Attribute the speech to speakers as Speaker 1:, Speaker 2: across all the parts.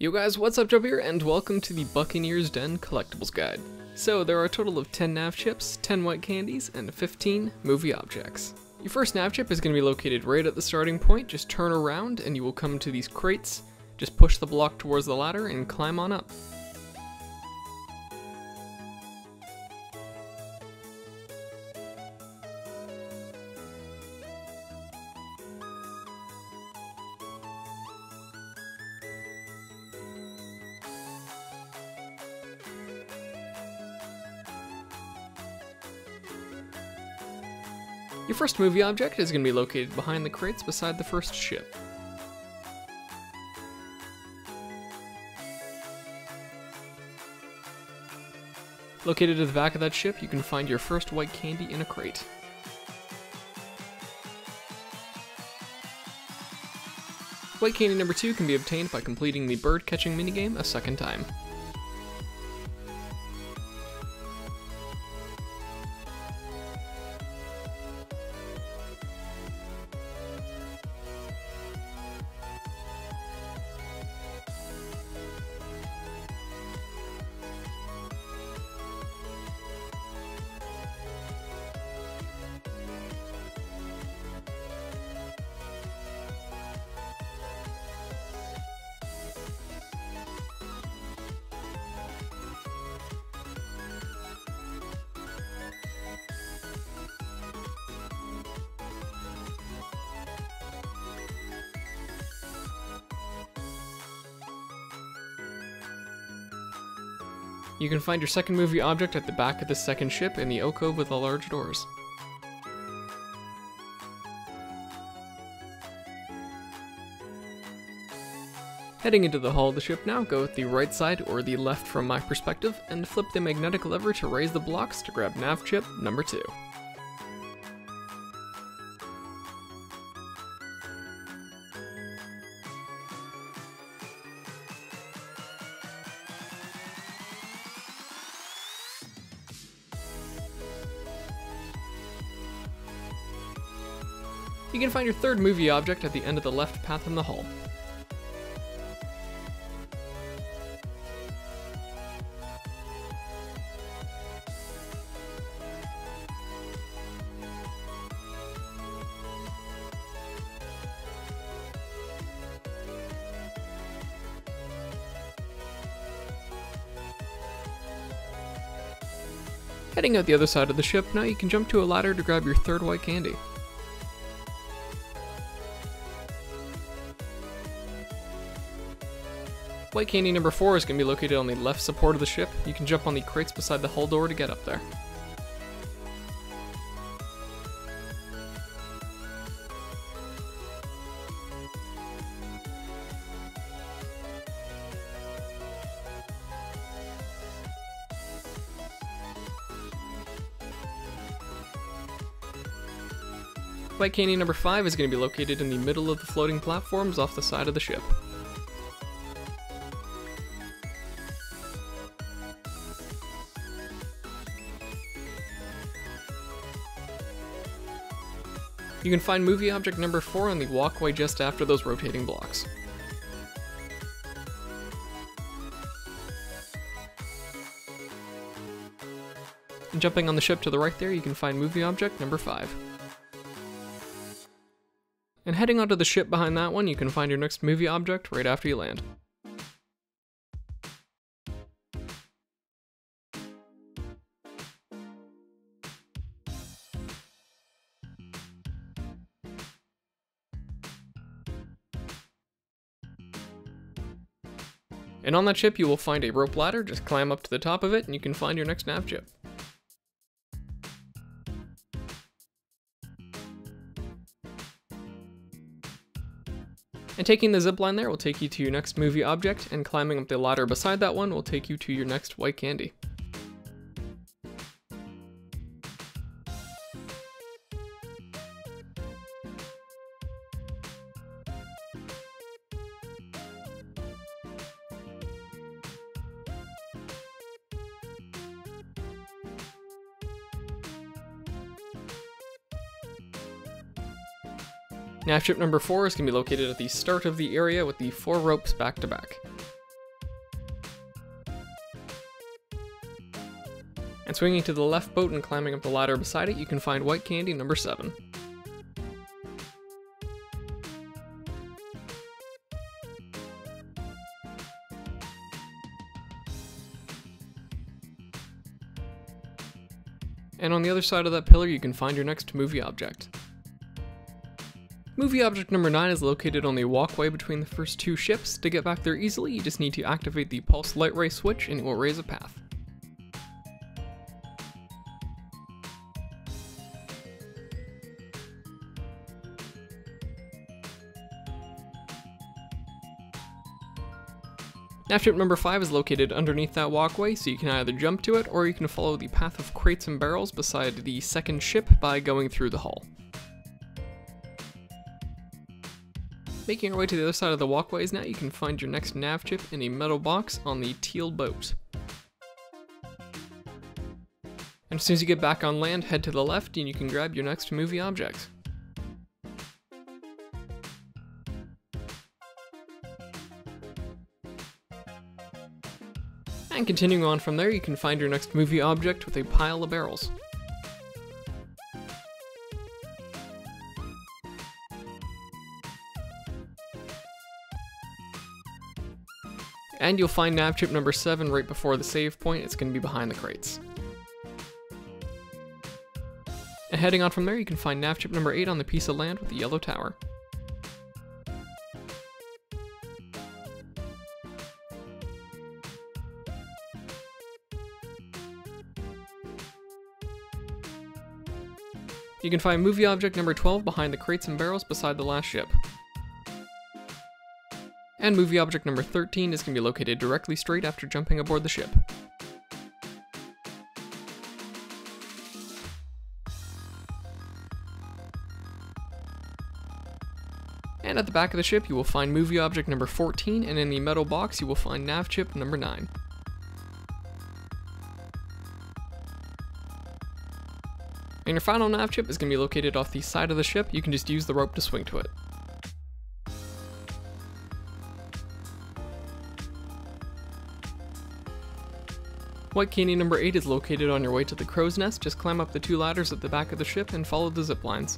Speaker 1: Yo guys, what's up, Job here, and welcome to the Buccaneer's Den Collectibles Guide. So, there are a total of 10 nav chips, 10 white candies, and 15 movie objects. Your first nav chip is going to be located right at the starting point. Just turn around and you will come to these crates. Just push the block towards the ladder and climb on up. Your first movie object is going to be located behind the crates beside the first ship. Located at the back of that ship, you can find your first white candy in a crate. White candy number 2 can be obtained by completing the bird catching minigame a second time. You can find your second movie object at the back of the second ship in the alcove with the large doors. Heading into the hull of the ship now, go with the right side or the left from my perspective, and flip the magnetic lever to raise the blocks to grab nav chip number 2. You can find your third movie object at the end of the left path in the hull. Heading out the other side of the ship, now you can jump to a ladder to grab your third white candy. White candy number 4 is going to be located on the left support of the ship. You can jump on the crates beside the hull door to get up there. White candy number 5 is going to be located in the middle of the floating platforms off the side of the ship. You can find movie object number 4 on the walkway just after those rotating blocks. And jumping on the ship to the right there, you can find movie object number 5. And heading onto the ship behind that one, you can find your next movie object right after you land. And on that ship you will find a rope ladder. Just climb up to the top of it and you can find your next nav chip. And taking the zip line there will take you to your next movie object, and climbing up the ladder beside that one will take you to your next white candy. Nav chip number 4 is going to be located at the start of the area with the 4 ropes back to back. And swinging to the left boat and climbing up the ladder beside it, you can find white candy number 7. And on the other side of that pillar, you can find your next movie object. Movie object number 9 is located on the walkway between the first 2 ships. To get back there easily, you just need to activate the pulse light ray switch and it will raise a path. Nav ship number 5 is located underneath that walkway, so you can either jump to it or you can follow the path of crates and barrels beside the second ship by going through the hull. Making our way to the other side of the walkways now, you can find your next nav chip in a metal box on the teal boat. And as soon as you get back on land, head to the left and you can grab your next movie object. And continuing on from there, you can find your next movie object with a pile of barrels. And you'll find nav chip number 7 right before the save point. It's going to be behind the crates. And heading on from there, you can find nav chip number 8 on the piece of land with the yellow tower. You can find movie object number 12 behind the crates and barrels beside the last ship. And movie object number 13 is going to be located directly straight after jumping aboard the ship. And at the back of the ship you will find movie object number 14, and in the metal box you will find nav chip number 9. And your final nav chip is going to be located off the side of the ship. You can just use the rope to swing to it. White candy number 8 is located on your way to the crow's nest. Just climb up the 2 ladders at the back of the ship and follow the zip lines.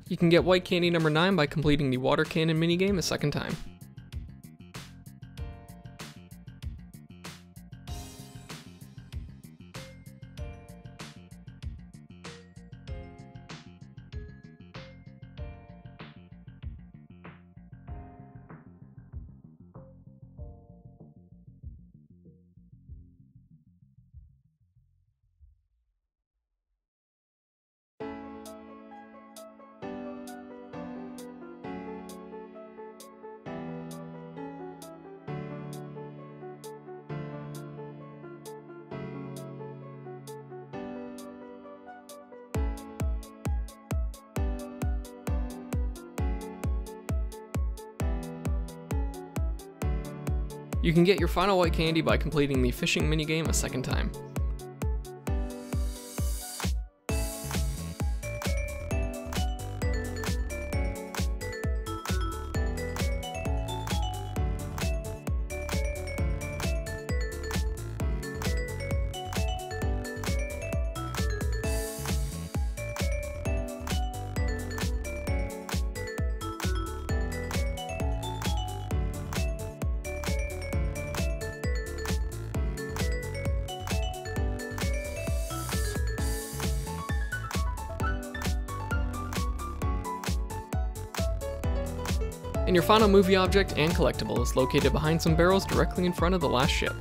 Speaker 1: You can get white candy number 9 by completing the water cannon minigame a second time. You can get your final white candy by completing the fishing minigame a second time. And your final movie object and collectible is located behind some barrels directly in front of the last ship.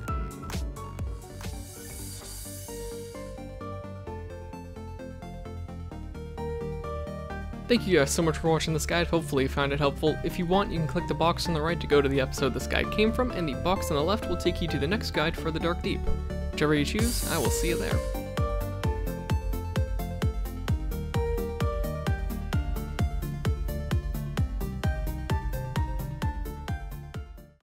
Speaker 1: Thank you guys so much for watching this guide. Hopefully you found it helpful. If you want, you can click the box on the right to go to the episode this guide came from, and the box on the left will take you to the next guide for the Dark Deep. Whichever you choose, I will see you there.